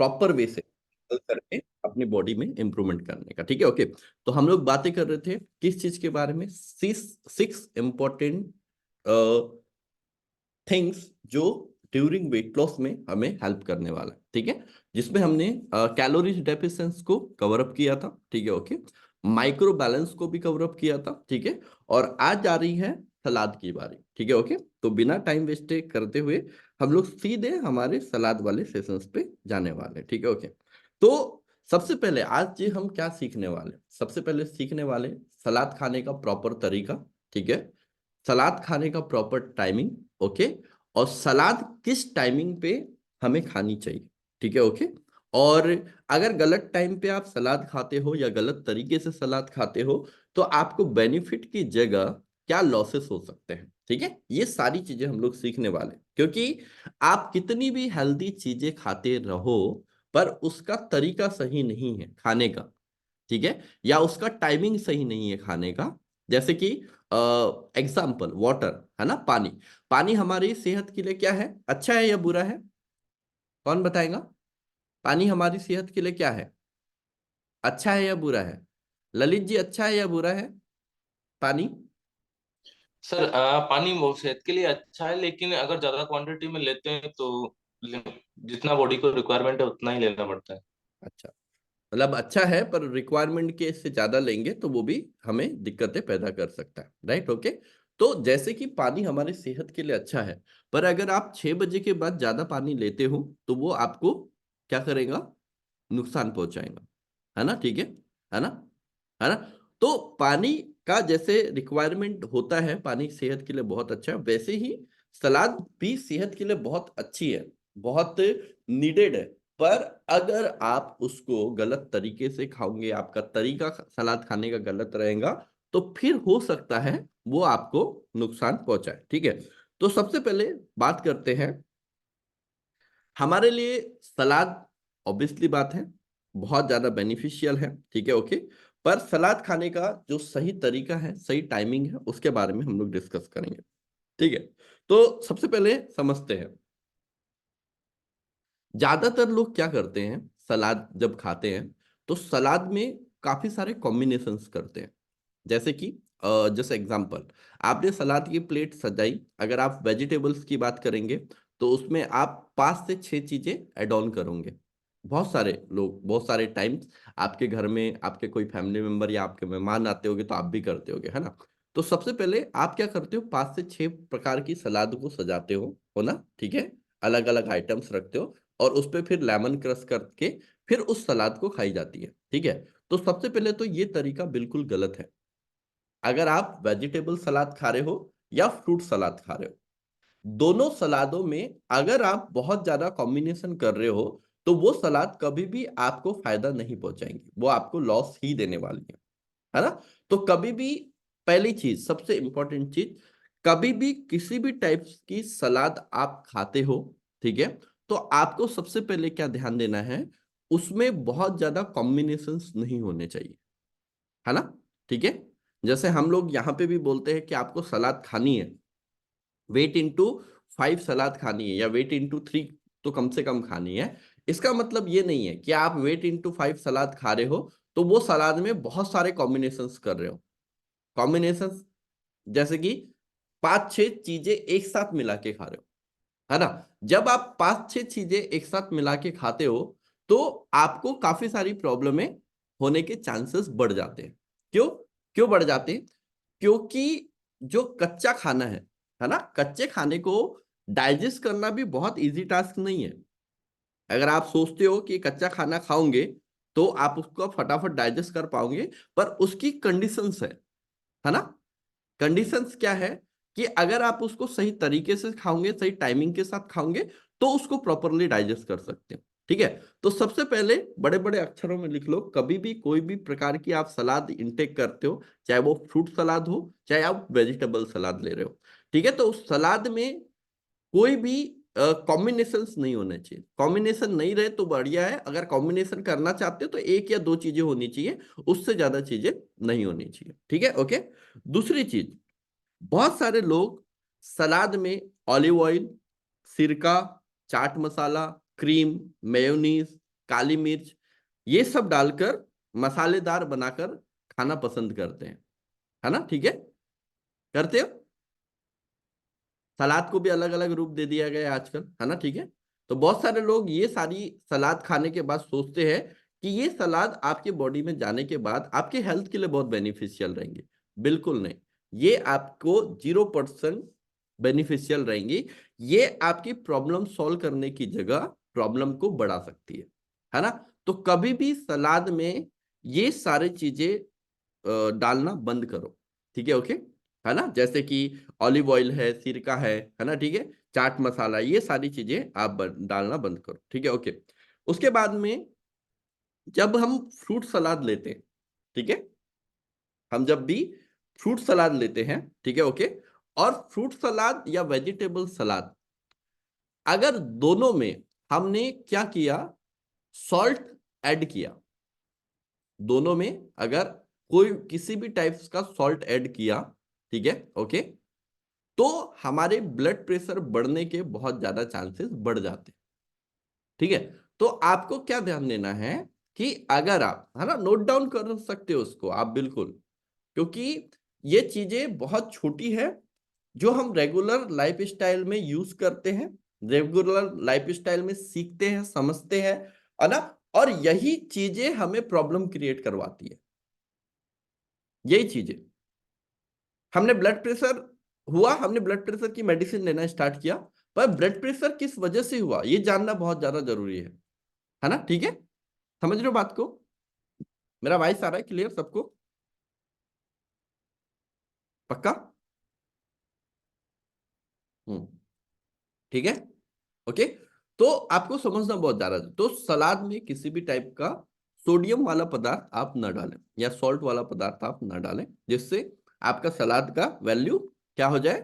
Proper way से करके अपनी बॉडी में इंप्रूवमेंट करने का। ठीक है, ओके। तो हम लोग बातें कर रहे थे किस चीज के बारे में? सिक्स इंपॉर्टेंट थिंग्स जो ड्यूरिंग वेट लॉस में हमें हेल्प करने वाला है। ठीक है, जिसमें हमने कैलोरीज डेफिशिएंसी को कवर अप किया था। ठीक है, ओके। माइक्रो बैलेंस को भी कवर अप किया था। ठीक है, और आज आ रही है सलाद की बारी। ठीक है, ओके। तो बिना टाइम वेस्ट करते हुए हम लोग सीधे हमारे सलाद वाले सेशंस पे जाने वाले हैं। ठीक है, ओके। तो सबसे पहले आज ये हम क्या सीखने वाले? सबसे पहले सीखने वाले सलाद खाने का प्रॉपर तरीका। ठीक है, सलाद खाने का प्रॉपर टाइमिंग। ओके, और सलाद किस टाइमिंग पे हमें खानी चाहिए। ठीक है, ओके। और अगर गलत टाइम पे आप सलाद खाते हो या गलत तरीके से सलाद खाते हो तो आपको बेनिफिट की जगह क्या लॉसेस हो सकते हैं। ठीक है, ये सारी चीजें हम लोग सीखने वाले हैं। क्योंकि आप कितनी भी हेल्दी चीजें खाते रहो पर उसका तरीका सही नहीं है खाने का, ठीक है, या उसका टाइमिंग सही नहीं है खाने का। जैसे कि एग्जाम्पल वाटर है ना, पानी। पानी हमारी सेहत के लिए क्या है, अच्छा है या बुरा है? कौन बताएगा? पानी हमारी सेहत के लिए क्या है, अच्छा है या बुरा है? ललित जी, अच्छा है या बुरा है पानी? सर पानी वो सेहत के लिए अच्छा है, लेकिन अगर ज्यादा क्वांटिटी में लेते हैं तो जितना बॉडी को रिक्वायरमेंट है उतना ही लेना पड़ता है। अच्छा, मतलब अच्छा है पर रिक्वायरमेंट के से ज्यादा लेंगे तो वो भी हमें दिक्कतें पैदा कर सकता है। Right, okay. तो जैसे कि पानी हमारी सेहत के लिए अच्छा है, पर अगर आप 6 बजे के बाद ज्यादा पानी लेते हो तो वो आपको क्या करेगा? नुकसान पहुंचाएगा, है ना? ठीक है ना? है ना? तो पानी का जैसे रिक्वायरमेंट होता है, पानी सेहत के लिए बहुत अच्छा है, वैसे ही सलाद भी सेहत के लिए बहुत अच्छी है, बहुत नीडेड है। पर अगर आप उसको गलत तरीके से खाओगे, आपका तरीका सलाद खाने का गलत रहेगा, तो फिर हो सकता है वो आपको नुकसान पहुंचाए। ठीक है, तो सबसे पहले बात करते हैं हमारे लिए सलाद। ऑब्वियसली बात है, बहुत ज्यादा बेनिफिशियल है। ठीक है, ओके। पर सलाद खाने का जो सही तरीका है, सही टाइमिंग है, उसके बारे में हम लोग डिस्कस करेंगे। ठीक है, तो सबसे पहले समझते हैं ज्यादातर लोग क्या करते हैं सलाद जब खाते हैं तो सलाद में काफी सारे कॉम्बिनेशंस करते हैं। जैसे कि जैसे एग्जांपल, आपने सलाद की प्लेट सजाई, अगर आप वेजिटेबल्स की बात करेंगे तो उसमें आप 5 से 6 चीजें ऐड ऑन करोगे। बहुत सारे लोग बहुत सारे टाइम्स आपके घर में आपके कोई फैमिली मेंबर या आपके मेहमान आते होंगे तो आप भी करते होगे, है ना? तो सबसे पहले आप क्या करते हो, 5 से 6 प्रकार की सलाद को सजाते हो ना? ठीक है, अलग अलग आइटम्स रखते हो और उस पे फिर लेमन क्रश करके फिर उस सलाद को खाई जाती है। ठीक है, तो सबसे पहले तो ये तरीका बिल्कुल गलत है। अगर आप वेजिटेबल सलाद खा रहे हो या फ्रूट सलाद खा रहे हो, दोनों सलादों में अगर आप बहुत ज्यादा कॉम्बिनेशन कर रहे हो तो वो सलाद कभी भी आपको फायदा नहीं पहुंचाएंगे, वो आपको लॉस ही देने वाली है ना? तो कभी भी पहली चीज, सबसे इंपॉर्टेंट चीज, कभी भी किसी भी टाइप की सलाद आप खाते हो, ठीक है, तो आपको सबसे पहले क्या ध्यान देना है, उसमें बहुत ज्यादा कॉम्बिनेशंस नहीं होने चाहिए, है ना? ठीक है, जैसे हम लोग यहाँ पे भी बोलते हैं कि आपको सलाद खानी है, वेट इंटू 5 सलाद खानी है या वेट इंटू 3 तो कम से कम खानी है। इसका मतलब ये नहीं है कि आप वेट इंटू 5 सलाद खा रहे हो तो वो सलाद में बहुत सारे कॉम्बिनेशंस कर रहे हो। कॉम्बिनेशंस जैसे कि 5 6 चीजें एक साथ मिला के खा रहे हो, है ना? जब आप 5 6 चीजें एक साथ मिला के खाते हो तो आपको काफी सारी प्रॉब्लमें होने के चांसेस बढ़ जाते हैं। क्यों? क्यों बढ़ जाते हैं? क्योंकि जो कच्चा खाना है ना, कच्चे खाने को डाइजेस्ट करना भी बहुत इजी टास्क नहीं है। अगर आप सोचते हो कि कच्चा खाना खाओगे तो आप उसको फटाफट डाइजेस्ट कर पाओगे, पर उसकी कंडीशंस है ना? कंडीशंस क्या है कि अगर आप उसको सही तरीके से खाओगे, सही टाइमिंग के साथ खाओगे तो उसको प्रॉपरली डाइजेस्ट कर सकते हो। ठीक है, तो सबसे पहले बड़े बड़े अक्षरों में लिख लो, कभी भी कोई भी प्रकार की आप सलाद इंटेक करते हो, चाहे वो फ्रूट सलाद हो चाहे आप वेजिटेबल सलाद ले रहे हो, ठीक है, तो उस सलाद में कोई भी कॉम्बिनेशंस नहीं होने चाहिए। कॉम्बिनेशन नहीं रहे तो बढ़िया है, अगर कॉम्बिनेशन करना चाहते हो तो एक या दो चीजें होनी चाहिए, उससे ज्यादा चीजें नहीं होनी चाहिए। ठीक है, ओके। दूसरी चीज, बहुत सारे लोग सलाद में ऑलिव ऑयल, सिरका, चाट मसाला, क्रीम, मेयोनीज काली मिर्च, ये सब डालकर मसालेदार बनाकर खाना पसंद करते हैं, है ना? ठीक है, करते हो? सलाद को भी अलग अलग रूप दे दिया गया है आजकल, है ना? ठीक है, तो बहुत सारे लोग ये सारी सलाद खाने के बाद सोचते हैं कि ये सलाद आपके बॉडी में जाने के बाद आपके हेल्थ के लिए बहुत बेनिफिशियल रहेंगे। बिल्कुल नहीं, ये आपको 0% बेनिफिशियल रहेंगी। ये आपकी प्रॉब्लम सॉल्व करने की जगह प्रॉब्लम को बढ़ा सकती है ना? तो कभी भी सलाद में ये सारी चीजें डालना बंद करो, ठीक है? ओके, है ना? जैसे कि ऑलिव ऑयल है, सिरका है ना? ठीक है, चाट मसाला, ये सारी चीजें आप डालना बंद करो, ठीक है? ओके, उसके बाद में जब हम फ्रूट सलाद लेते हैं, ठीक है, हम जब भी फ्रूट सलाद लेते हैं, ठीक है, ओके, और फ्रूट सलाद या वेजिटेबल सलाद, अगर दोनों में हमने क्या किया, सॉल्ट ऐड किया, दोनों में अगर कोई किसी भी टाइप का सॉल्ट ऐड किया, ठीक है, ओके, तो हमारे ब्लड प्रेशर बढ़ने के बहुत ज्यादा चांसेस बढ़ जाते हैं, ठीक है? तो आपको क्या ध्यान देना है कि अगर आप, है ना, नोट डाउन कर सकते हो उसको आप, बिल्कुल, क्योंकि ये चीजें बहुत छोटी है जो हम रेगुलर लाइफ स्टाइल में यूज करते हैं, रेगुलर लाइफ स्टाइल में सीखते हैं, समझते हैं, है ना? और यही चीजें हमें प्रॉब्लम क्रिएट करवाती है, यही चीजें। हमने ब्लड प्रेशर हुआ, हमने ब्लड प्रेशर की मेडिसिन लेना स्टार्ट किया, पर ब्लड प्रेशर किस वजह से हुआ ये जानना बहुत ज्यादा जरूरी है ना? ठीक है, समझ रहे हो बात को? मेरा वॉइस आ रहा है क्लियर सबको? पक्का? हम्म, ठीक है, ओके। तो आपको समझना बहुत ज्यादा, तो सलाद में किसी भी टाइप का सोडियम वाला पदार्थ आप ना डालें या सॉल्ट वाला पदार्थ आप ना डालें, जिससे आपका सलाद का वैल्यू क्या हो जाए,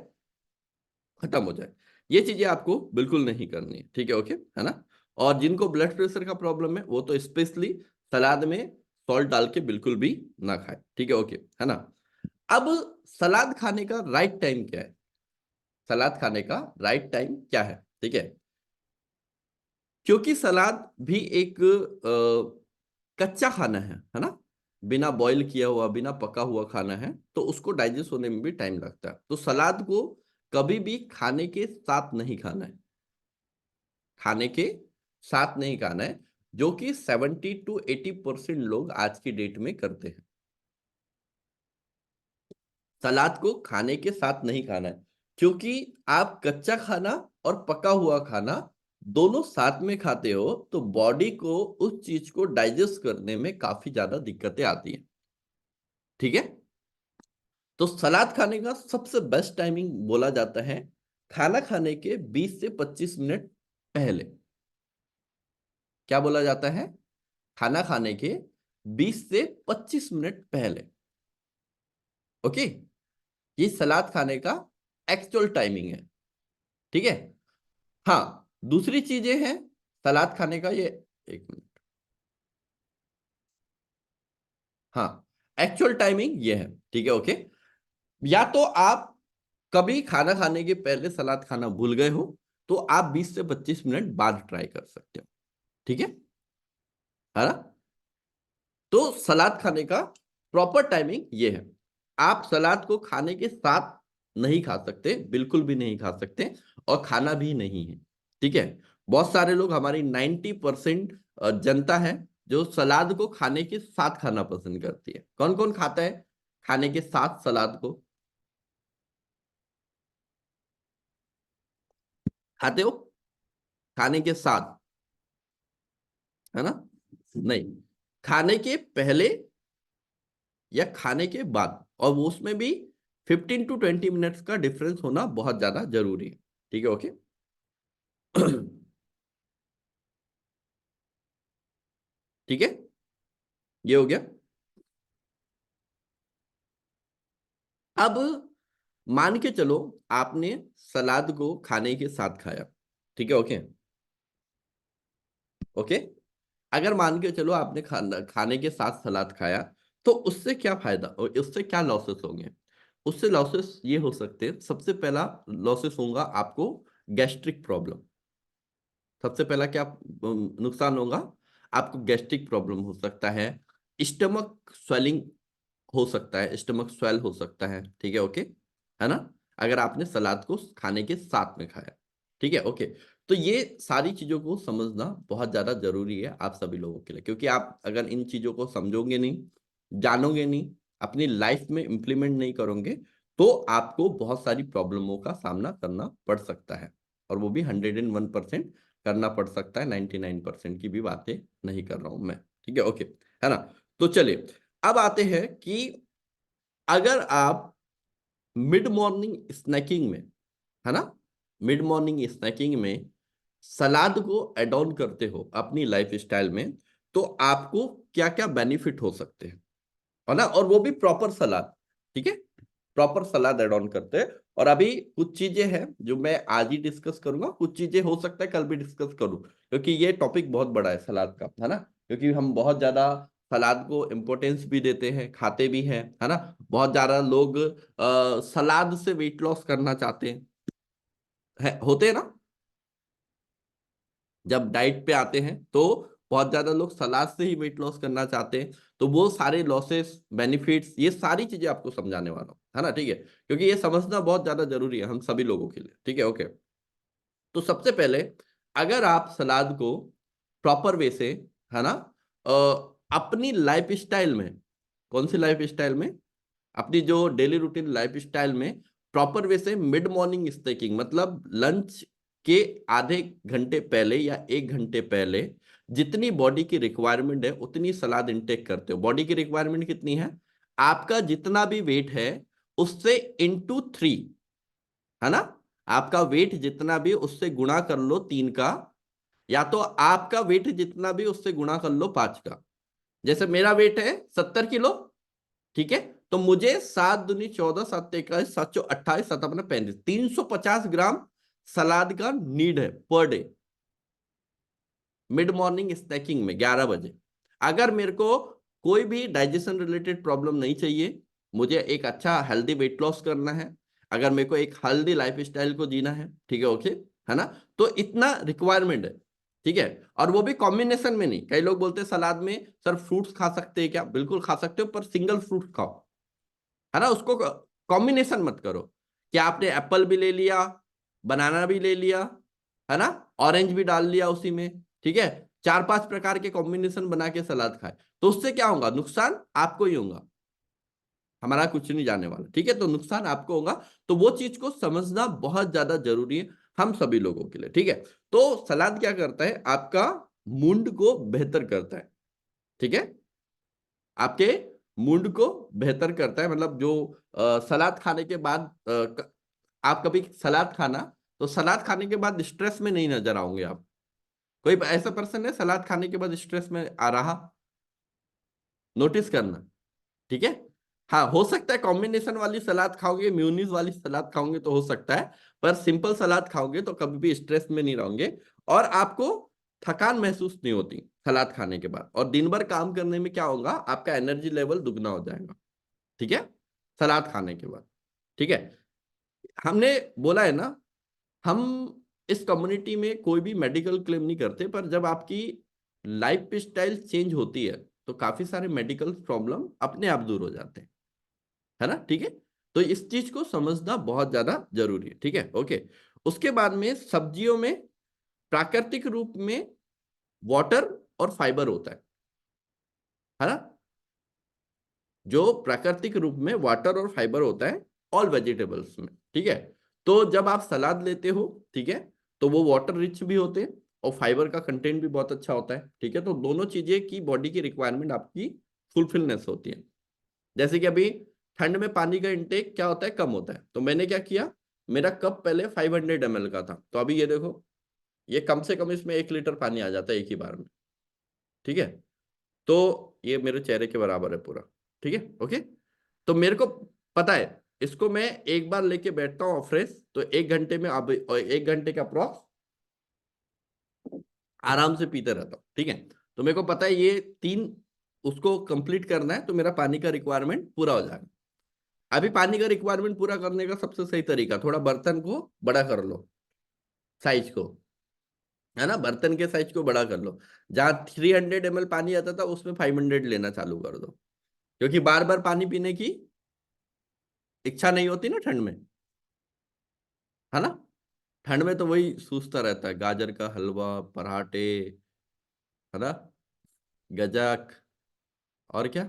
खत्म हो जाए। ये चीजें आपको बिल्कुल नहीं करनी है, ठीक है? ओके, है ना? और जिनको ब्लड प्रेशर का प्रॉब्लम है वो तो स्पेशली सलाद में सॉल्ट डाल के बिल्कुल भी ना खाए, ठीक है? ओके, है ना? अब सलाद खाने का राइट टाइम क्या है, सलाद खाने का राइट टाइम क्या है, ठीक है? क्योंकि सलाद भी एक कच्चा खाना है ना? बिना बॉईल किया हुआ, बिना पका हुआ खाना है, तो उसको डाइजेस्ट होने में भी टाइम लगता है। तो सलाद को कभी भी खाने के साथ नहीं खाना है, खाने के साथ नहीं खाना है, जो कि 70 to 80% लोग आज की डेट में करते हैं। सलाद को खाने के साथ नहीं खाना है, क्योंकि आप कच्चा खाना और पका हुआ खाना दोनों साथ में खाते हो तो बॉडी को उस चीज को डाइजेस्ट करने में काफी ज्यादा दिक्कतें आती हैं, ठीक है? तो सलाद खाने का सबसे बेस्ट टाइमिंग बोला जाता है खाना खाने के 20 से 25 मिनट पहले। क्या बोला जाता है? खाना खाने के 20 से 25 मिनट पहले, ओके, ये सलाद खाने का एक्चुअल टाइमिंग है, ठीक है? हाँ, दूसरी चीजें हैं सलाद खाने का, ये, एक मिनट, हाँ, एक्चुअल टाइमिंग ये है, ठीक है? ओके, या तो आप कभी खाना खाने के पहले सलाद खाना भूल गए हो तो आप 20 से 25 मिनट बाद ट्राई कर सकते हो, ठीक है ना? तो सलाद खाने का प्रॉपर टाइमिंग ये है। आप सलाद को खाने के साथ नहीं खा सकते, बिल्कुल भी नहीं खा सकते, और खाना भी नहीं है, ठीक है? बहुत सारे लोग, हमारी 90% जनता है जो सलाद को खाने के साथ खाना पसंद करती है। कौन कौन खाता है खाने के साथ सलाद को? खाते हो खाने के साथ, है ना? नहीं, खाने के पहले या खाने के बाद, और वो उसमें भी 15 to 20 मिनट्स का डिफरेंस होना बहुत ज्यादा जरूरी है, ठीक है? ओके। ठीक है, ये हो गया। अब मान के चलो आपने सलाद को खाने के साथ खाया, ठीक है? ओके, ओके, अगर मान के चलो आपने खाने के साथ सलाद खाया, तो उससे क्या फायदा और उससे क्या लॉसेस होंगे? उससे लॉसेस ये हो सकते हैं, सबसे पहला लॉसेस होगा आपको गैस्ट्रिक प्रॉब्लम। सबसे पहला क्या नुकसान होगा? आपको गैस्ट्रिक प्रॉब्लम हो सकता है, स्टमक स्वेलिंग हो सकता है, स्टमक स्वेल हो सकता है, ठीक है, ओके, है ना, अगर आपने सलाद को खाने के साथ में खाया, ठीक है, ओके। तो ये सारी चीजों को समझना बहुत ज्यादा जरूरी है आप सभी लोगों के लिए, क्योंकि आप अगर इन चीजों को समझोगे नहीं, जानोगे नहीं, अपनी लाइफ में इंप्लीमेंट नहीं करोगे, तो आपको बहुत सारी प्रॉब्लमों का सामना करना पड़ सकता है, और वो भी 101% करना पड़ सकता है, 99% की भी बातें नहीं कर रहा हूं मैं, ठीक है, ओके, है ना। तो चलिए, अब आते हैं कि अगर आप मिड मॉर्निंग स्नैकिंग में, है ना, मिड मॉर्निंग स्नैकिंग में सलाद को एड ऑन करते हो अपनी लाइफ स्टाइल में, तो आपको क्या क्या बेनिफिट हो सकते हैं, है ना, और वो भी प्रॉपर सलाद, ठीक है, प्रॉपर सलाद ऐड ऑन करते हैं। और अभी कुछ चीजें हैं जो मैं आज ही डिस्कस करूंगा, कुछ चीजें हो सकता है कल भी डिस्कस करूं, क्योंकि ये टॉपिक बहुत बड़ा है सलाद का, है ना, क्योंकि हम बहुत ज्यादा सलाद को इम्पोर्टेंस भी देते हैं, खाते भी हैं, है ना। बहुत ज्यादा लोग सलाद से वेट लॉस करना चाहते हैं, होते हैं ना, जब डाइट पे आते हैं तो बहुत ज्यादा लोग सलाद से ही वेट लॉस करना चाहते हैं। तो वो सारे लॉसेस, बेनिफिट्स, ये सारी चीजें आपको समझाने वाला हूँ, है ना, ठीक है, क्योंकि ये समझना बहुत ज्यादा जरूरी है हम सभी लोगों के लिए, ठीक है, ओके। तो सबसे पहले, अगर आप सलाद को प्रॉपर वे से, है ना, अपनी लाइफ स्टाइल में, कौन सी लाइफ स्टाइल में, अपनी जो डेली रूटीन लाइफ स्टाइल में प्रॉपर वे से मिड मॉर्निंग स्नैकिंग, मतलब लंच के आधे घंटे पहले या 1 घंटे पहले जितनी बॉडी की रिक्वायरमेंट है उतनी सलाद इंटेक करते हो। बॉडी की रिक्वायरमेंट कितनी है, आपका जितना भी वेट है उससे इंटू 3, है ना, आपका वेट जितना भी उससे गुणा कर लो 3 का, या तो आपका वेट जितना भी उससे गुणा कर लो 5 का। जैसे मेरा वेट है 70 किलो, ठीक है, तो मुझे 7 दूनी 14, 7 21, 7 चौ 28, 7 अपना 35, 350 ग्राम सलाद का नीड है per day, mid morning snaking में 11 बजे। अगर मेरे को कोई भी डाइजेशन रिलेटेड प्रॉब्लम नहीं चाहिए, मुझे एक अच्छा हेल्दी वेट लॉस करना है, अगर मेरे को एक हेल्दी लाइफ स्टाइल को जीना है, ठीक है, ओके, है ना, तो इतना रिक्वायरमेंट है, ठीक है। और वो भी कॉम्बिनेशन में नहीं, कई लोग बोलते हैं सलाद में सर फ्रूट्स खा सकते हैं क्या, बिल्कुल खा सकते हो, पर सिंगल फ्रूट खाओ, है ना, उसको कॉम्बिनेशन मत करो कि आपने एप्पल भी ले लिया, बनाना भी ले लिया, है ना, ऑरेंज भी डाल लिया उसी में, ठीक है, 4 5 प्रकार के कॉम्बिनेशन बना के सलाद खाए, तो उससे क्या होगा, नुकसान आपको ही होगा, हमारा कुछ नहीं जाने वाला, ठीक है, तो नुकसान आपको होगा। तो वो चीज को समझना बहुत ज्यादा जरूरी है हम सभी लोगों के लिए, ठीक है। तो सलाद क्या करता है, आपका मूड को बेहतर करता है, ठीक है, आपके मूड को बेहतर करता है, मतलब जो सलाद खाने के बाद आप कभी सलाद खाना, तो सलाद खाने के बाद स्ट्रेस में नहीं नजर आओगे आप। कोई ऐसा पर्सन है सलाद खाने के बाद स्ट्रेस में आ रहा, नोटिस करना, ठीक है। हाँ, हो सकता है कॉम्बिनेशन वाली सलाद खाओगे, म्यूनीस वाली सलाद खाओगे तो हो सकता है, पर सिंपल सलाद खाओगे तो कभी भी स्ट्रेस में नहीं रहोगे, और आपको थकान महसूस नहीं होती सलाद खाने के बाद, और दिन भर काम करने में क्या होगा, आपका एनर्जी लेवल दुगना हो जाएगा, ठीक है, सलाद खाने के बाद, ठीक है। हमने बोला है ना, हम इस कम्युनिटी में कोई भी मेडिकल क्लेम नहीं करते, पर जब आपकी लाइफ स्टाइल चेंज होती है तो काफी सारे मेडिकल प्रॉब्लम अपने आप दूर हो जाते हैं, है ना, ठीक है। तो इस चीज को समझना बहुत ज्यादा जरूरी है, ठीक है, ओके। उसके बाद में सब्जियों में प्राकृतिक रूप में वाटर और फाइबर होता है ना, जो प्राकृतिक रूप में वाटर और फाइबर होता है ऑल वेजिटेबल्स में, ठीक है। तो जब आप सलाद लेते हो, ठीक है, तो वो वाटर रिच भी होते हैं और फाइबर का कंटेंट भी बहुत अच्छा होता है, ठीक है, तो दोनों चीजें की बॉडी की रिक्वायरमेंट आपकी फुलफिलनेस होती है। जैसे कि अभी ठंड में पानी का इंटेक क्या होता है, कम होता है, तो मैंने क्या किया, मेरा कप पहले 500 ml का था, तो अभी ये देखो, ये कम से कम इसमें 1 लीटर पानी आ जाता है एक ही बार में, ठीक है, तो ये मेरे चेहरे के बराबर है पूरा, ठीक है, ओके। तो मेरे को पता है, इसको मैं एक बार लेके बैठता हूँ फ्रेश, तो 1 घंटे में, अब 1 घंटे का अप्रॉक्स आराम से पीते रहता हूँ, ठीक है। तो मेरे को पता है ये 3 उसको कंप्लीट करना है तो मेरा पानी का रिक्वायरमेंट पूरा हो जाएगा। अभी पानी का रिक्वायरमेंट पूरा करने का सबसे सही तरीका, थोड़ा बर्तन को बड़ा कर लो, साइज को, है ना, बर्तन के साइज को बड़ा कर लो। जहाँ 300 ml पानी आता था उसमें 500 लेना चालू कर दो, क्योंकि बार बार पानी पीने की इच्छा नहीं होती ना ठंड में, है ना। ठंड में तो वही सूझता रहता है, गाजर का हलवा, पराठे, है ना, गजक, और क्या,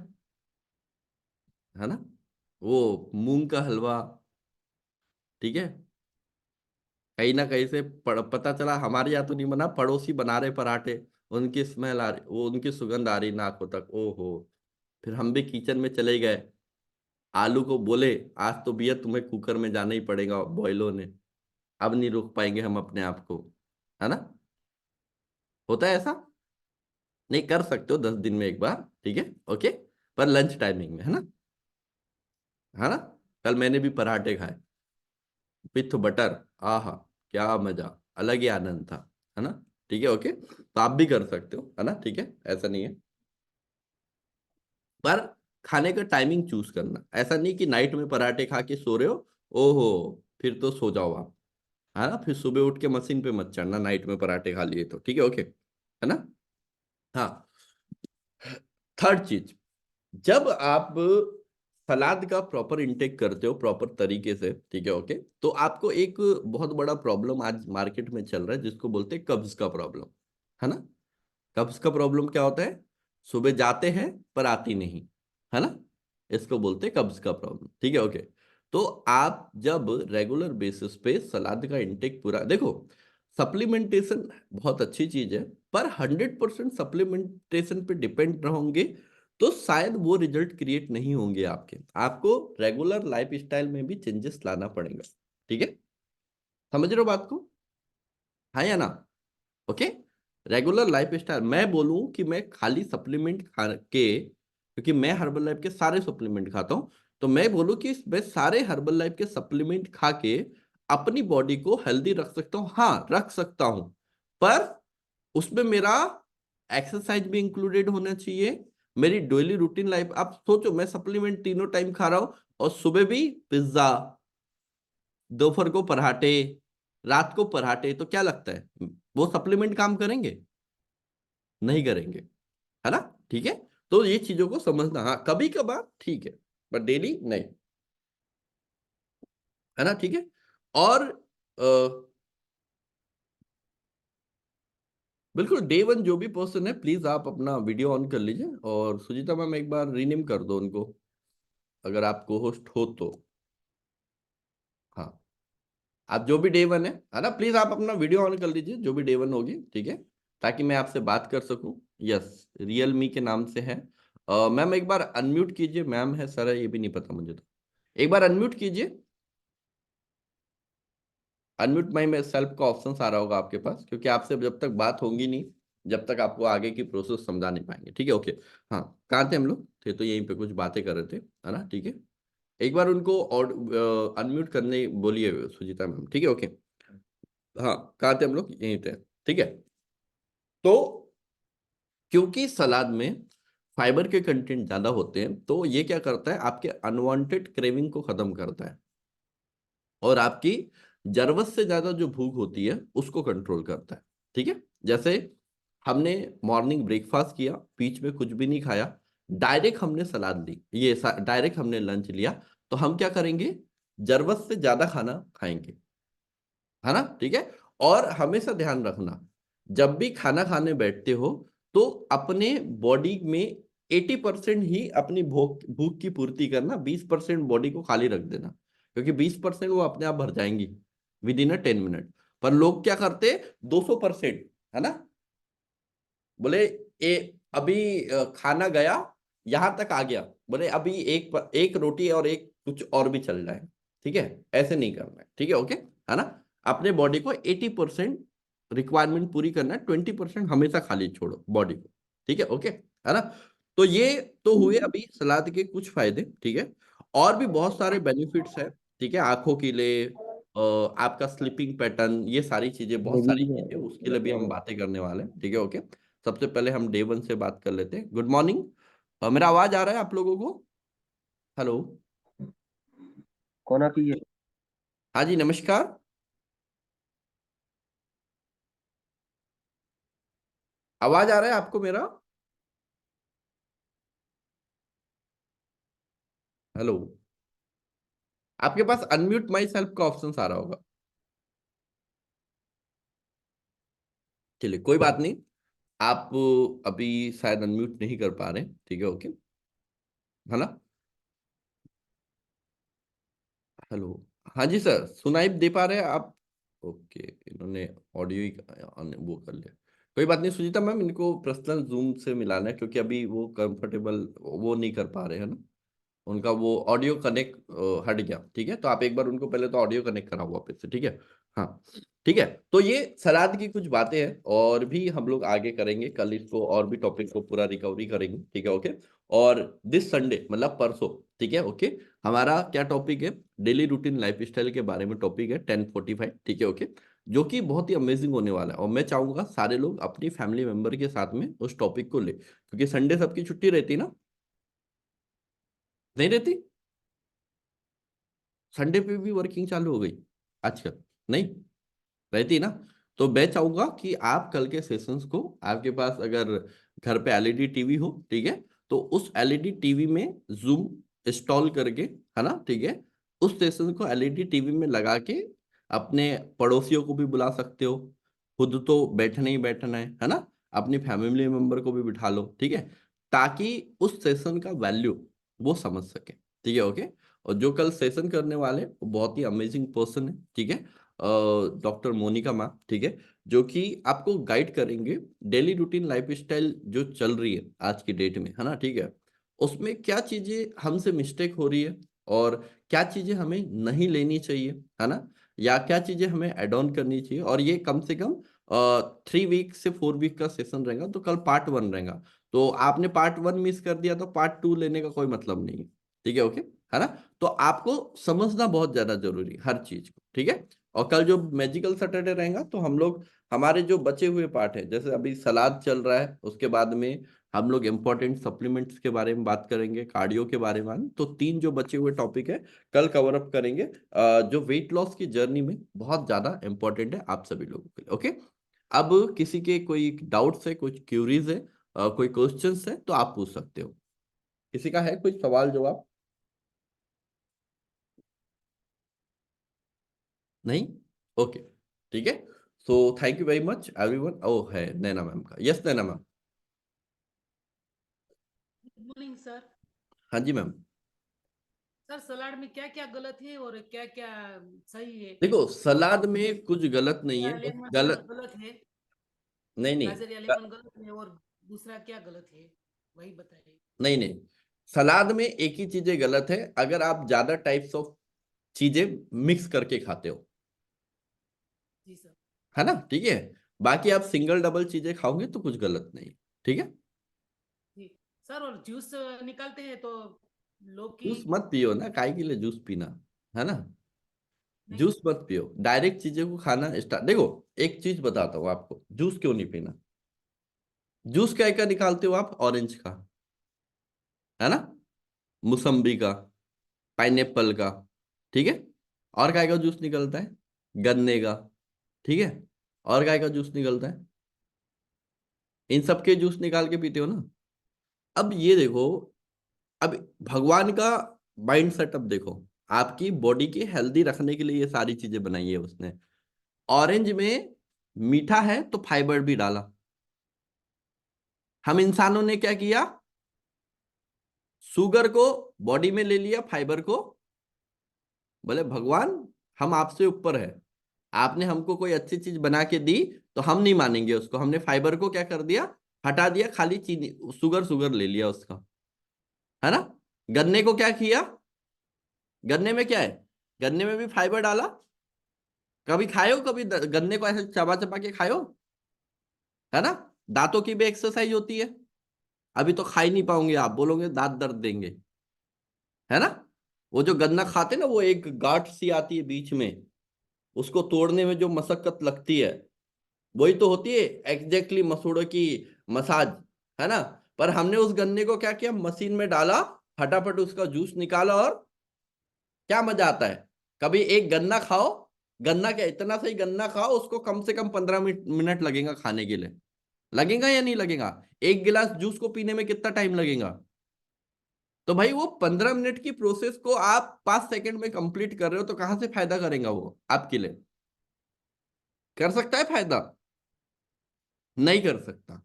है ना, वो मूंग का हलवा, ठीक है। कहीं ना कहीं से पता चला हमारे यहाँ तो नहीं बना, पड़ोसी बना रहे पराठे, उनकी स्मेल आ रही, वो उनकी सुगंध आ रही नाकों तक, ओहो। फिर हम भी किचन में चले गए, आलू को बोले आज तो भैया तुम्हें कुकर में जाना ही पड़ेगा बॉयल होने, अब नहीं रोक पाएंगे हम अपने आप को, है ना। होता है ऐसा, नहीं कर सकते हो 10 दिन में एक बार, ठीक है, ओके, पर लंच टाइमिंग में, है ना, है ना। कल मैंने भी पराठे खाए विथ बटर, आहा, क्या मजा, अलग ही आनंद था, है ना। ठीक है, ओके, तो आप भी कर सकते हो, है ना, ठीक है, ऐसा नहीं है। पर खाने का टाइमिंग चूज करना, ऐसा नहीं कि नाइट में पराठे खा के सो रहे हो, ओहो, फिर तो सो जाओ आप, है ना, फिर सुबह उठ के मशीन पे मत चढ़ना नाइट में पराठे खा लिए तो, ठीक है, ओके, है ना। हाँ, थर्ड चीज, जब आप सलाद का प्रॉपर इंटेक करते हो प्रॉपर तरीके से, ठीक है, ओके, तो आपको एक बहुत बड़ा प्रॉब्लम आज मार्केट में चल रहा है जिसको बोलते हैं कब्ज का प्रॉब्लम, है ना। कब्ज का प्रॉब्लम क्या होता है, सुबह जाते हैं पर आती नहीं, है ना, इसको बोलते हैं कब्ज का प्रॉब्लम, ठीक है, ओके। तो आप जब रेगुलर बेसिस पे सलाद का इंटेक पूरा देखो, सप्लीमेंटेशन बहुत अच्छी चीज है, पर 100% सप्लीमेंटेशन पे डिपेंड रहोगे तो शायद वो रिजल्ट क्रिएट नहीं होंगे आपके, आपको रेगुलर लाइफ स्टाइल में भी चेंजेस लाना पड़ेगा, ठीक है, समझ रहे हो बात को, हाँ या ना, ओके। रेगुलर लाइफ स्टाइल, मैं बोलूं कि मैं खाली सप्लीमेंट खा के, क्योंकि मैं हर्बल लाइफ के सारे सप्लीमेंट खाता हूं, तो मैं बोलूं कि मैं सारे हर्बल लाइफ के सप्लीमेंट खा के अपनी बॉडी को हेल्दी रख सकता हूं, हाँ रख सकता हूं, पर उसमें मेरा एक्सरसाइज भी इंक्लूडेड होना चाहिए, मेरी डेली रूटीन लाइफ। आप सोचो मैं सप्लीमेंट तीनों टाइम खा रहा हूं, और सुबह भी पिज्जा, दोपहर को पराठे, रात को पराठे, तो क्या लगता है वो सप्लीमेंट काम करेंगे, नहीं करेंगे, है ना, ठीक है। तो ये चीजों को समझना, हाँ कभी कभार ठीक है, पर डेली नहीं, है ना, ठीक है। और बिल्कुल डे वन जो भी पर्सन है, प्लीज आप अपना वीडियो ऑन कर लीजिए, और सुजीता मैम एक बार रीनेम कर दो उनको, अगर आप को होस्ट हो तो, हाँ, आप जो भी डे वन है ना, प्लीज आप अपना वीडियो ऑन कर लीजिए जो भी डे वन होगी, ठीक है, ताकि मैं आपसे बात कर सकूं। यस, रियल मी के नाम से है। मैम एक बार अनम्यूट कीजिए, मैम है सर है ये भी नहीं पता मुझे तो, एक बार अनम्यूट कीजिए। अनम्यूट माई में सेल्फ का ऑप्शन आ रहा होगा आपके पास, क्योंकि आपसे जब तक बात होगी नहीं, जब तक आपको आगे की प्रोसेस समझा नहीं पाएंगे, ठीक है, ओके। हाँ, कहाँ थे हम लोग, थे तो यहीं पे कुछ बातें कर रहे थे, है ना, ठीक है। एक बार उनको और अनम्यूट करने बोलिए सुजीता मैम, ठीक है, ओके। हाँ, कहाँ थे हम लोग, यहीं थे, ठीक है। तो क्योंकि सलाद में फाइबर के कंटेंट ज्यादा होते हैं, तो ये क्या करता है, आपके अनवांटेड क्रेविंग को खत्म करता है, और आपकी जरूरत से ज्यादा जो भूख होती है उसको कंट्रोल करता है, ठीक है। जैसे हमने मॉर्निंग ब्रेकफास्ट किया, बीच में कुछ भी नहीं खाया, डायरेक्ट हमने सलाद ली, ये डायरेक्ट हमने लंच लिया, तो हम क्या करेंगे, जरूरत से ज्यादा खाना खाएंगे, है ना, ठीक है। और हमेशा ध्यान रखना, जब भी खाना खाने बैठते हो तो अपने बॉडी में 80% ही अपनी भूख भूख की पूर्ति करना, 20% बॉडी को खाली रख देना, क्योंकि 20% वो अपने आप भर जाएंगी विद इन 10 मिनट। पर लोग क्या करते, 200%, है ना, बोले ए अभी खाना गया, यहां तक आ गया, बोले अभी एक रोटी और एक कुछ और भी चल रहा है, ठीक है, ऐसे नहीं करना है, ठीक है, ओके, है ना। अपने बॉडी को 80% रिक्वायरमेंट पूरी करना है, 20% हमेशा खाली छोड़ो बॉडी को, ठीक है, ओके, है ना। तो ये तो हुए अभी सलाद के कुछ फायदे, ठीक है। और भी बहुत सारे बेनिफिट्स है, ठीक है, आंखों के लिए, आपका स्लीपिंग पैटर्न, ये सारी चीजें, बहुत सारी चीजें, उसके लिए भी हम बातें करने वाले हैं, ठीक है, ओके। सबसे पहले हम डे वन से बात कर लेते हैं। गुड मॉर्निंग, मेरा आवाज आ रहा है आप लोगों को, हेलो, कौन आती है? हाँ, जी, नमस्कार। आवाज आ रहा है आपको मेरा? हेलो? आपके पास अनम्यूट माई सेल्फ का ऑप्शन आ रहा होगा। चलिए कोई बात नहीं। आप अभी शायद अनम्यूट नहीं कर पा रहे, ठीक है, ओके, है ना? हेलो? हाँ जी सर, सुनाई दे पा रहे हैं आप? ओके, इन्होंने ऑडियो ही वो कर लिया। कोई बात नहीं सुजीता मैम, इनको पर्सनल जूम से मिलाना है क्योंकि अभी वो कंफर्टेबल वो नहीं कर पा रहे हैं ना। उनका वो ऑडियो कनेक्ट हट गया, ठीक है, तो आप एक बार उनको पहले तो ऑडियो कनेक्ट कराओ वापस से, ठीक है? हाँ, ठीक है। तो ये सलाद की कुछ बातें हैं, और भी हम लोग आगे करेंगे कल इसको, और भी टॉपिक को पूरा रिकवरी करेंगे, ठीक है, ओके। और दिस संडे मतलब परसों, ठीक है, ओके, हमारा क्या टॉपिक है? डेली रूटीन लाइफस्टाइल के बारे में टॉपिक है 10:45, ठीक है, ओके, जो कि बहुत ही अमेजिंग होने वाला है। और मैं चाहूंगा सारे लोग अपनी फैमिली मेंबर के साथ में उस टॉपिक को ले, क्योंकि संडे सबकी छुट्टी रहती है ना? नहीं रहती? संडे पे भी वर्किंग चालू हो गई आजकल? नहीं रहती ना? तो मैं चाहूंगा कि आप कल के सेशंस को, आपके पास अगर घर पे एलईडी टीवी हो, ठीक है, तो उस एलईडी टीवी में जूम इंस्टॉल करके, है ना, ठीक है, उस सेशन को एलईडी टीवी में लगा के अपने पड़ोसियों को भी बुला सकते हो। खुद तो बैठना ही बैठना है ना? अपनी फैमिली मेंबर को भी बिठा लो, ठीक है, ताकि उस सेशन का वैल्यू वो समझ सके, ठीक है, ओके। और जो कल सेशन करने वाले वो बहुत ही अमेजिंग पर्सन है, ठीक है, डॉक्टर मोनिका मैम, ठीक है, जो कि आपको गाइड करेंगे डेली रूटीन लाइफस्टाइल जो चल रही है आज की डेट में, है ना, ठीक है, उसमें क्या चीजें हमसे मिस्टेक हो रही है, और क्या चीजें हमें नहीं लेनी चाहिए, है ना, या क्या चीजें हमें एड ऑन करनी चाहिए। और ये कम से कम 3 वीक से 4 वीक का सेशन रहेगा, तो कल पार्ट 1 रहेगा। तो आपने पार्ट 1 मिस कर दिया तो पार्ट 2 लेने का कोई मतलब नहीं है, ठीक है, ओके, है ना? तो आपको समझना बहुत ज्यादा जरूरी है हर चीज को, ठीक है। और कल जो मैजिकल सैटरडे रहेगा तो हम लोग हमारे जो बचे हुए पार्ट है, जैसे अभी सलाद चल रहा है, उसके बाद में हम लोग इंपॉर्टेंट सप्लीमेंट्स के बारे में बात करेंगे, कार्डियो के बारे में, तो 3 जो बचे हुए टॉपिक है कल कवर अप करेंगे, जो वेट लॉस की जर्नी में बहुत ज्यादा इंपॉर्टेंट है आप सभी लोगों के लिए, ओके। अब किसी के कोई डाउट्स है, कुछ क्यूरीज है, कोई क्वेश्चंस है तो आप पूछ सकते हो। किसी का है कोई सवाल जवाब? नहीं? ओके, ठीक है। So thank you very much everyone. ओ है नैना मैम का, yes Naina ma'am. Good morning sir. हाँ जी मैम। सर सलाड में क्या क्या गलत है और क्या क्या सही है? देखो सलाद में कुछ गलत नहीं या है, बस लेमन गलत, गलत है? नहीं नहीं, गाजर या लेमन गलत है और दूसरा क्या गलत है, वही बताइए। नहीं नहीं, सलाद में एक ही चीजें गलत है, अगर आप ज्यादा टाइप्स ऑफ चीजें मिक्स करके खाते हो, जी सर। है ना, ठीक है। बाकी आप सिंगल डबल चीजें खाओगे तो कुछ गलत नहीं, ठीक है। जी सर, और जूस निकालते हैं तो लौकी? जूस मत पियो ना, काय के लिए जूस पीना, है ना? नहीं। जूस मत पियो, डायरेक्ट चीजें को खाना स्टार्ट। देखो एक चीज बताता हूँ आपको, जूस क्यों नहीं पीना। जूस क्या क्या निकालते हो आप? ऑरेंज का, है ना, मौसम्बी का, पाइनएप्पल का, ठीक है, और काय का जूस निकलता है? गन्ने का, ठीक है, और काय का जूस निकलता है? इन सब के जूस निकाल के पीते हो ना। अब ये देखो, अब भगवान का माइंड सेटअप देखो, आपकी बॉडी के हेल्दी रखने के लिए ये सारी चीजें बनाई है उसने। ऑरेंज में मीठा है तो फाइबर भी डाला। हम इंसानों ने क्या किया? शुगर को बॉडी में ले लिया, फाइबर को। बोले भगवान हम आपसे ऊपर है, आपने हमको कोई अच्छी चीज बना के दी, तो हम नहीं मानेंगे उसको। हमने फाइबर को क्या कर दिया? हटा दिया, खाली चीनी शुगर शुगर ले लिया उसका, है ना। गन्ने को क्या किया? गन्ने में क्या है? गन्ने में भी फाइबर डाला। कभी खाए हो? कभी गन्ने को ऐसे चबा चबा के खाए हो? है ना। दांतों की भी एक्सरसाइज होती है। अभी तो खा ही नहीं पाओगे, आप बोलोगे दांत दर्द देंगे, है ना। वो जो गन्ना खाते ना, वो एक गांठ सी आती है बीच में, उसको तोड़ने में जो मशक्कत लगती है, वही तो होती है एग्जैक्टली मसूड़ों की मसाज, है ना। पर हमने उस गन्ने को क्या किया? मशीन में डाला, फटाफट उसका जूस निकाला, और क्या मजा आता है। कभी एक गन्ना खाओ, गन्ना क्या, इतना सही गन्ना खाओ, उसको कम से कम 15 मिनट मिनट लगेगा खाने के लिए, लगेगा या नहीं लगेगा? एक गिलास जूस को पीने में कितना टाइम लगेगा? तो भाई वो 15 मिनट की प्रोसेस को आप 5 सेकंड में कंप्लीट कर रहे हो, तो कहां से फायदा करेगा वो आपके लिए? कर सकता है फायदा? नहीं कर सकता।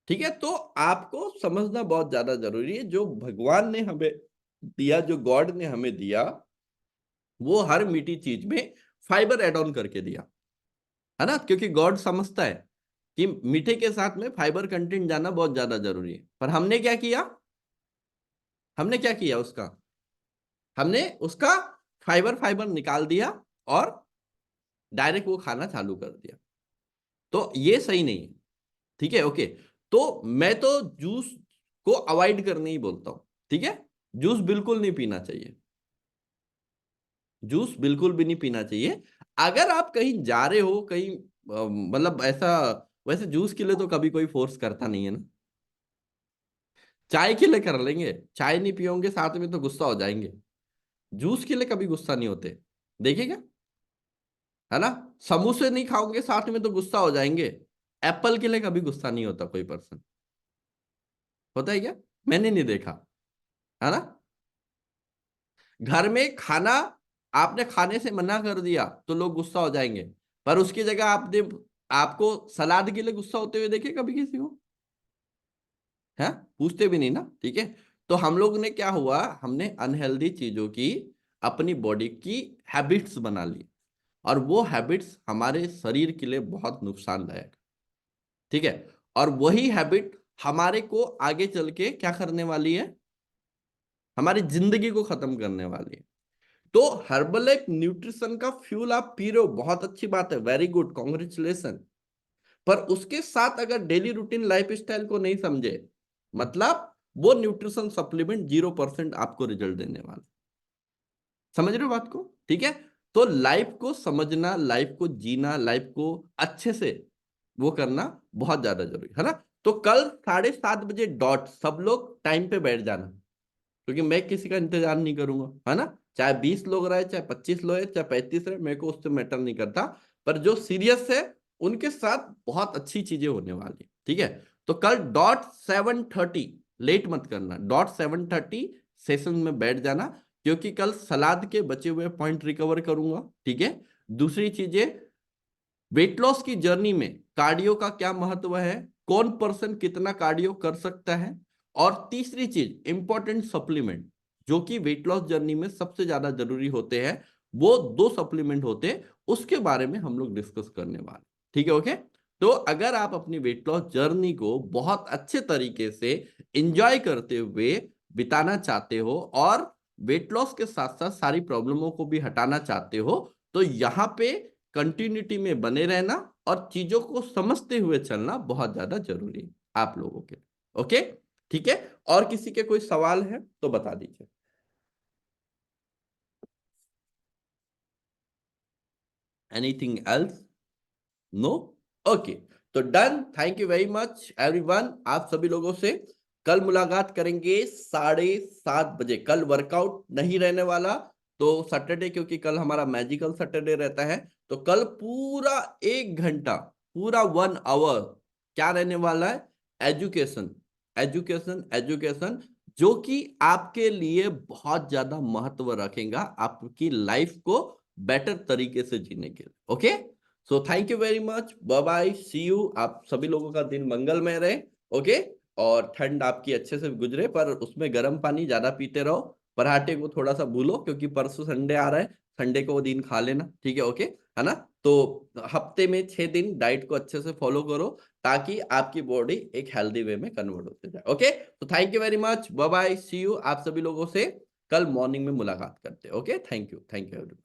ठीक है, तो आपको समझना बहुत ज्यादा जरूरी है, जो भगवान ने हमें दिया, जो गॉड ने हमें दिया, वो हर मीठी चीज में फाइबर एड ऑन करके दिया, है ना? क्योंकि गॉड समझता है कि मीठे के साथ में फाइबर कंटेंट जाना बहुत ज्यादा जरूरी है। पर हमने क्या किया? हमने क्या किया उसका? हमने उसका फाइबर फाइबर निकाल दिया और डायरेक्ट वो खाना चालू कर दिया। तो ये सही नहीं है। ठीक है, ओके। तो मैं तो जूस को अवॉइड करने ही बोलता हूं। ठीक है, जूस बिल्कुल नहीं पीना चाहिए, जूस बिल्कुल भी नहीं पीना चाहिए। अगर आप कहीं जा रहे हो, कहीं मतलब ऐसा, वैसे जूस के लिए तो कभी कोई फोर्स करता नहीं है ना। चाय के लिए कर लेंगे, चाय नहीं पियोगे साथ में तो गुस्सा हो जाएंगे। जूस के लिए कभी गुस्सा नहीं होते, देखिएगा, है ना? समोसे नहीं खाओगे साथ में तो गुस्सा हो जाएंगे। एप्पल के लिए कभी गुस्सा नहीं होता कोई पर्सन, होता है क्या? मैंने नहीं देखा, है ना? घर में खाना आपने खाने से मना कर दिया तो लोग गुस्सा हो जाएंगे, पर उसकी जगह आपने, आपको सलाद के लिए गुस्सा होते हुए देखे कभी किसी को? है, पूछते भी नहीं ना। ठीक है, तो हम लोग ने क्या हुआ, हमने अनहेल्दी चीजों की अपनी बॉडी की हैबिट्स बना ली, और वो हैबिट्स हमारे शरीर के लिए बहुत नुकसानदायक। ठीक है, और वही हैबिट हमारे को आगे चल के क्या करने वाली है? हमारी जिंदगी को खत्म करने वाली है। तो हर्बलाइफ न्यूट्रिशन का फ्यूल आप पी रहे हो, बहुत अच्छी बात है, वेरी गुड, कॉन्ग्रेचुलेशन। पर उसके साथ अगर डेली रूटीन लाइफ स्टाइल को नहीं समझे, मतलब वो न्यूट्रिशन सप्लीमेंट 0% आपको रिजल्ट देने वाला। समझ रहे हो बात को? ठीक है, तो लाइफ को समझना, लाइफ को जीना, लाइफ को अच्छे से वो करना बहुत ज्यादा जरूरी है ना? तो कल 7:30 बजे डॉट सब लोग टाइम पे बैठ जाना, क्योंकि मैं किसी का इंतजार नहीं करूंगा, है ना? चाहे 20 लोग रहे, चाहे 25 लोग रहे, चाहे 35 रहे, मेरे को उससे मैटर नहीं करता। पर जो सीरियस है उनके साथ बहुत अच्छी चीजें होने वाली है। ठीक है, तो कल डॉट 7:30, लेट मत करना, डॉट 7:30 सेशन में बैठ जाना, क्योंकि कल सलाद के बचे हुए पॉइंट रिकवर करूंगा। ठीक है, दूसरी चीजें, वेट लॉस की जर्नी में कार्डियो का क्या महत्व है, कौन पर्सन कितना कार्डियो कर सकता है, और तीसरी चीज इंपॉर्टेंट सप्लीमेंट जो कि वेट लॉस जर्नी में सबसे ज्यादा जरूरी होते हैं, वो 2 सप्लीमेंट होते हैं, उसके बारे में हम लोग डिस्कस करने वाले। ठीक है, ओके। तो अगर आप अपनी वेट लॉस जर्नी को बहुत अच्छे तरीके से इंजॉय करते हुए बिताना चाहते हो, और वेट लॉस के साथ साथ सारी प्रॉब्लमों को भी हटाना चाहते हो, तो यहाँ पे कंटिन्यूटी में बने रहना और चीजों को समझते हुए चलना बहुत ज्यादा जरूरी है आप लोगों के। ओके, ठीक है। और किसी के कोई सवाल है तो बता दीजिए। Anything else? नो? ओके, तो done. Thank you very much everyone. आप सभी लोगों से कल मुलाकात करेंगे 7:30 बजे। कल वर्कआउट नहीं रहने वाला, तो सैटरडे, क्योंकि कल हमारा मैजिकल सैटरडे रहता है, तो कल पूरा 1 घंटा, पूरा 1 आवर क्या रहने वाला है? एजुकेशन, एजुकेशन, एजुकेशन, जो कि आपके लिए बहुत ज्यादा महत्व रखेगा आपकी लाइफ को बेटर तरीके से जीने के लिए। Okay, so thank you very much, bye bye, see you. आप सभी लोगों का दिन मंगलमय रहे। ओके, और ठंड आपकी अच्छे से गुजरे, पर उसमें गर्म पानी ज्यादा पीते रहो। पराठे को थोड़ा सा भूलो, क्योंकि परसों संडे आ रहा है, संडे को वो दिन खा लेना। ठीक है, ओके, है ना? तो हफ्ते में 6 दिन डाइट को अच्छे से फॉलो करो, ताकि आपकी बॉडी एक हेल्दी वे में कन्वर्ट होते जाए। ओके, तो thank you very much, bye bye, see you. आप सभी लोगों से कल मॉर्निंग में मुलाकात करते हैं। Okay, thank you, thank you everyone.